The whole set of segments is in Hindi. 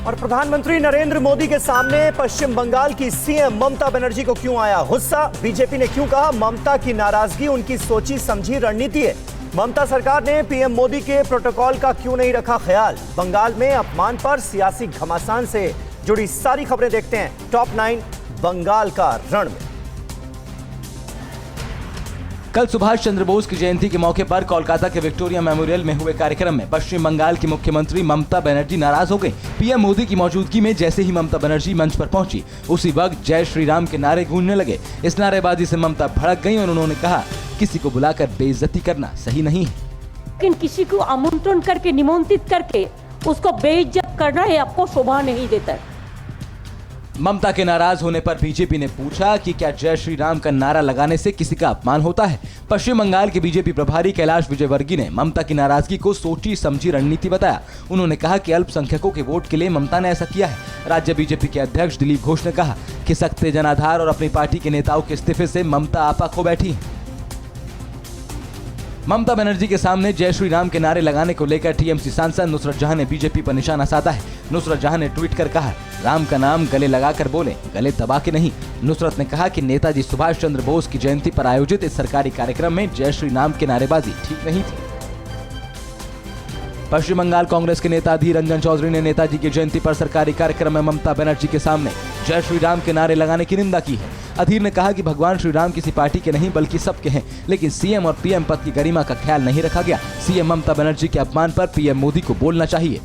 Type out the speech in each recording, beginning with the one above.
और प्रधानमंत्री नरेंद्र मोदी के सामने पश्चिम बंगाल की सीएम ममता बनर्जी को क्यों आया गुस्सा? बीजेपी ने क्यों कहा ममता की नाराजगी उनकी सोची समझी रणनीति है? ममता सरकार ने पीएम मोदी के प्रोटोकॉल का क्यों नहीं रखा ख्याल? बंगाल में अपमान पर सियासी घमासान से जुड़ी सारी खबरें देखते हैं टॉप 9 बंगाल का रण में। कल सुभाष चंद्र बोस की जयंती के मौके पर कोलकाता के विक्टोरिया मेमोरियल में हुए कार्यक्रम में पश्चिम बंगाल की मुख्यमंत्री ममता बनर्जी नाराज हो गई। पीएम मोदी की मौजूदगी में जैसे ही ममता बनर्जी मंच पर पहुंची, उसी वक्त जय श्री राम के नारे गूंजने लगे। इस नारेबाजी से ममता भड़क गई और उन्होंने कहा, किसी को बुलाकर बेइज्जती करना सही नहीं है। लेकिन किसी को आमंत्रण करके निमंत्रित करके उसको बेइज्जत करना है आपको शोभा नहीं देता। ममता के नाराज होने पर बीजेपी ने पूछा कि क्या जय श्री राम का नारा लगाने से किसी का अपमान होता है? पश्चिम बंगाल के बीजेपी प्रभारी कैलाश विजयवर्गीय ने ममता की नाराजगी को सोची समझी रणनीति बताया। उन्होंने कहा कि अल्पसंख्यकों के वोट के लिए ममता ने ऐसा किया है। राज्य बीजेपी के अध्यक्ष दिलीप घोष ने कहा, खिसकते जनाधार और अपनी पार्टी के नेताओं के इस्तीफे से ममता आपा खो बैठी है। ममता बनर्जी के सामने जय श्री राम के नारे लगाने को लेकर टीएमसी सांसद नुसरत जहां ने बीजेपी पर निशाना साधा है। नुसरत जहां ने ट्वीट कर कहा, राम का नाम गले लगाकर बोले, गले दबा के नहीं। नुसरत ने कहा कि नेताजी सुभाष चंद्र बोस की जयंती पर आयोजित इस सरकारी कार्यक्रम में जय श्री राम की नारेबाजी ठीक नहीं थी। पश्चिम बंगाल कांग्रेस के नेता अधीर रंजन चौधरी ने नेताजी की जयंती पर सरकारी कार्यक्रम में ममता बनर्जी के सामने जय श्री राम के नारे लगाने की निंदा की है। अधीर ने कहा कि भगवान श्री राम किसी पार्टी के नहीं बल्कि सबके हैं, लेकिन सीएम और पीएम पद की गरिमा का ख्याल नहीं रखा गया। सीएम ममता बनर्जी के अपमान पर पीएम मोदी को बोलना चाहिए।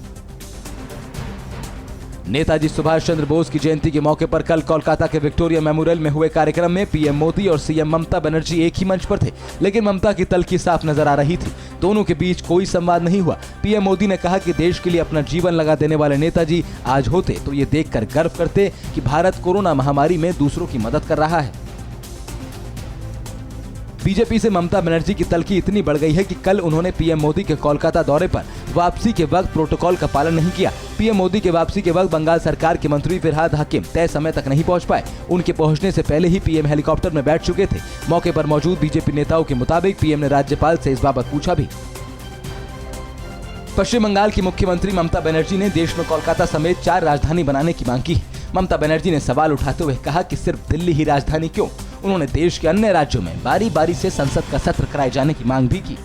नेताजी सुभाष चंद्र बोस की जयंती के मौके पर कल कोलकाता के विक्टोरिया मेमोरियल में हुए कार्यक्रम में पीएम मोदी और सीएम ममता बनर्जी एक ही मंच पर थे, लेकिन ममता की तल्खी साफ नजर आ रही थी। दोनों के बीच कोई संवाद नहीं हुआ। पीएम मोदी ने कहा कि देश के लिए अपना जीवन लगा देने वाले नेताजी आज होते तो ये देखकर गर्व करते कि भारत कोरोना महामारी में दूसरों की मदद कर रहा है। बीजेपी से ममता बनर्जी की तल्खी इतनी बढ़ गई है कि कल उन्होंने पीएम मोदी के कोलकाता दौरे पर वापसी के वक्त प्रोटोकॉल का पालन नहीं किया। पीएम मोदी के वापसी के वक्त बंगाल सरकार के मंत्री फिरहाद हकीम तय समय तक नहीं पहुंच पाए। उनके पहुंचने से पहले ही पीएम हेलीकॉप्टर में बैठ चुके थे। मौके पर मौजूद बीजेपी नेताओं के मुताबिक पीएम ने राज्यपाल से इस बाबत पूछा भी। पश्चिम बंगाल की मुख्यमंत्री ममता बनर्जी ने देश में कोलकाता समेत 4 राजधानी बनाने की मांग की है। ममता बनर्जी ने सवाल उठाते हुए कहा कि सिर्फ दिल्ली ही राजधानी क्यों? उन्होंने देश के अन्य राज्यों में बारी बारी से संसद का सत्र कराए जाने की मांग भी की।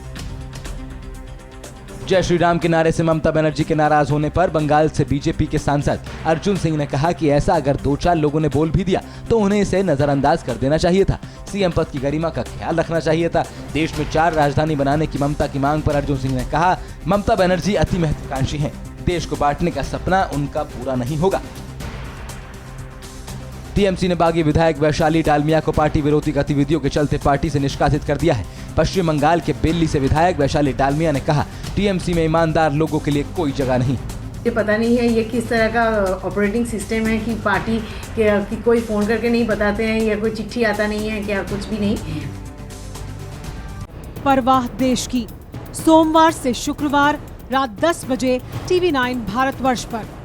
जय श्री राम के नारे से ममता बनर्जी के नाराज होने पर बंगाल से बीजेपी के सांसद अर्जुन सिंह ने कहा कि ऐसा अगर 2-4 लोगों ने बोल भी दिया तो उन्हें इसे नजरअंदाज कर देना चाहिए था। सीएम पद की गरिमा का ख्याल रखना चाहिए था। देश में 4 राजधानी बनाने की ममता की मांग पर अर्जुन सिंह ने कहा, ममता बनर्जी अति महत्वाकांक्षी हैं। देश को बांटने का सपना उनका पूरा नहीं होगा। टीएमसी ने बागी विधायक वैशाली डालमिया को पार्टी विरोधी गतिविधियों के चलते पार्टी से निष्कासित कर दिया है। पश्चिम बंगाल के बेल्ली से विधायक वैशाली डालमिया ने कहा, टीएमसी में ईमानदार लोगों के लिए कोई जगह नहीं। ये पता नहीं है ये किस तरह का ऑपरेटिंग सिस्टम है कि पार्टी की कोई फोन करके नहीं बताते हैं या कोई चिट्ठी आता नहीं है, क्या कुछ भी नहीं। परवाह देश की, सोमवार से शुक्रवार रात 10 बजे TV9 भारतवर्ष पर।